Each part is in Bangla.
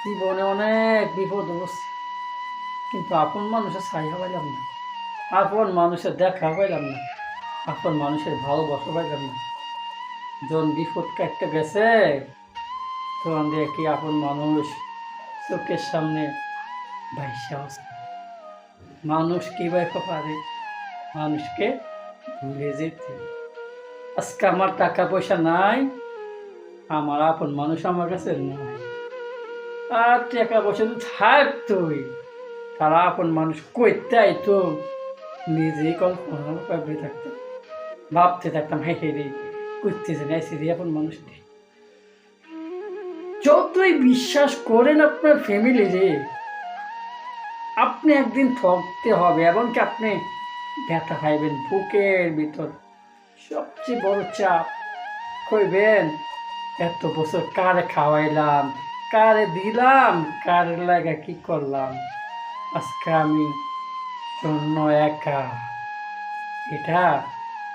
জীবনে অনেক বিপদ হচ্ছে, কিন্তু আপন মানুষের ছায়া পাইলাম না, আপন মানুষের দেখা পাইলাম না, আপন মানুষের ভালোবাসা পাইলাম না। যখন বিপদ কাটতে গেছে তখন দেখি আপন মানুষ চোখের সামনে ভাইসা আছে। মানুষ কিভাবে পারে মানুষকে ভুলে যেতে? আজকে আমার টাকা পয়সা নাই, আমার আপন মানুষ আমার কাছে নাই। আর টাকা পয়সা তো থাকতোই, তারা আপন মানুষ কইতে তো নিজেই কল্পনা ভাবতে থাকতাম, হ্যাঁ হে রে করতে জানাইছি রে আপন মানুষটি। যতই বিশ্বাস করেন আপনার ফ্যামিলি রে, আপনি একদিন ঠকতে হবে, এবং কি আপনি ব্যথা পাইবেন বুকের ভিতর। সবচেয়ে বড় চাপ কইবেন এত বছর কারে খাওয়াইলাম, কারে দিলাম, কার লাগা কি করলাম, আজকে আমি শূন্য একা। এটা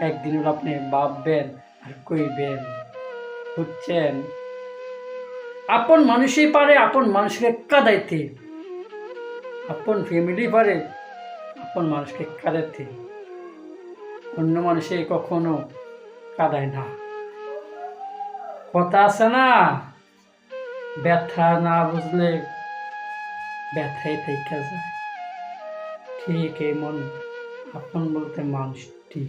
একদিন আপনি ভাববেন আর কইবেন, বুঝছেন? আপন মানুষই পারে আপন মানুষকে কাঁদাইতে, আপন ফ্যামিলি পারে আপন মানুষকে কাঁদাইতে, অন্য মানুষে কখনো কাঁদায় না। কথা আছে না, ব্যথা না বুঝলে ব্যথাই থেকে যায়। ঠিক এমন আপন বলতে মানুষটি।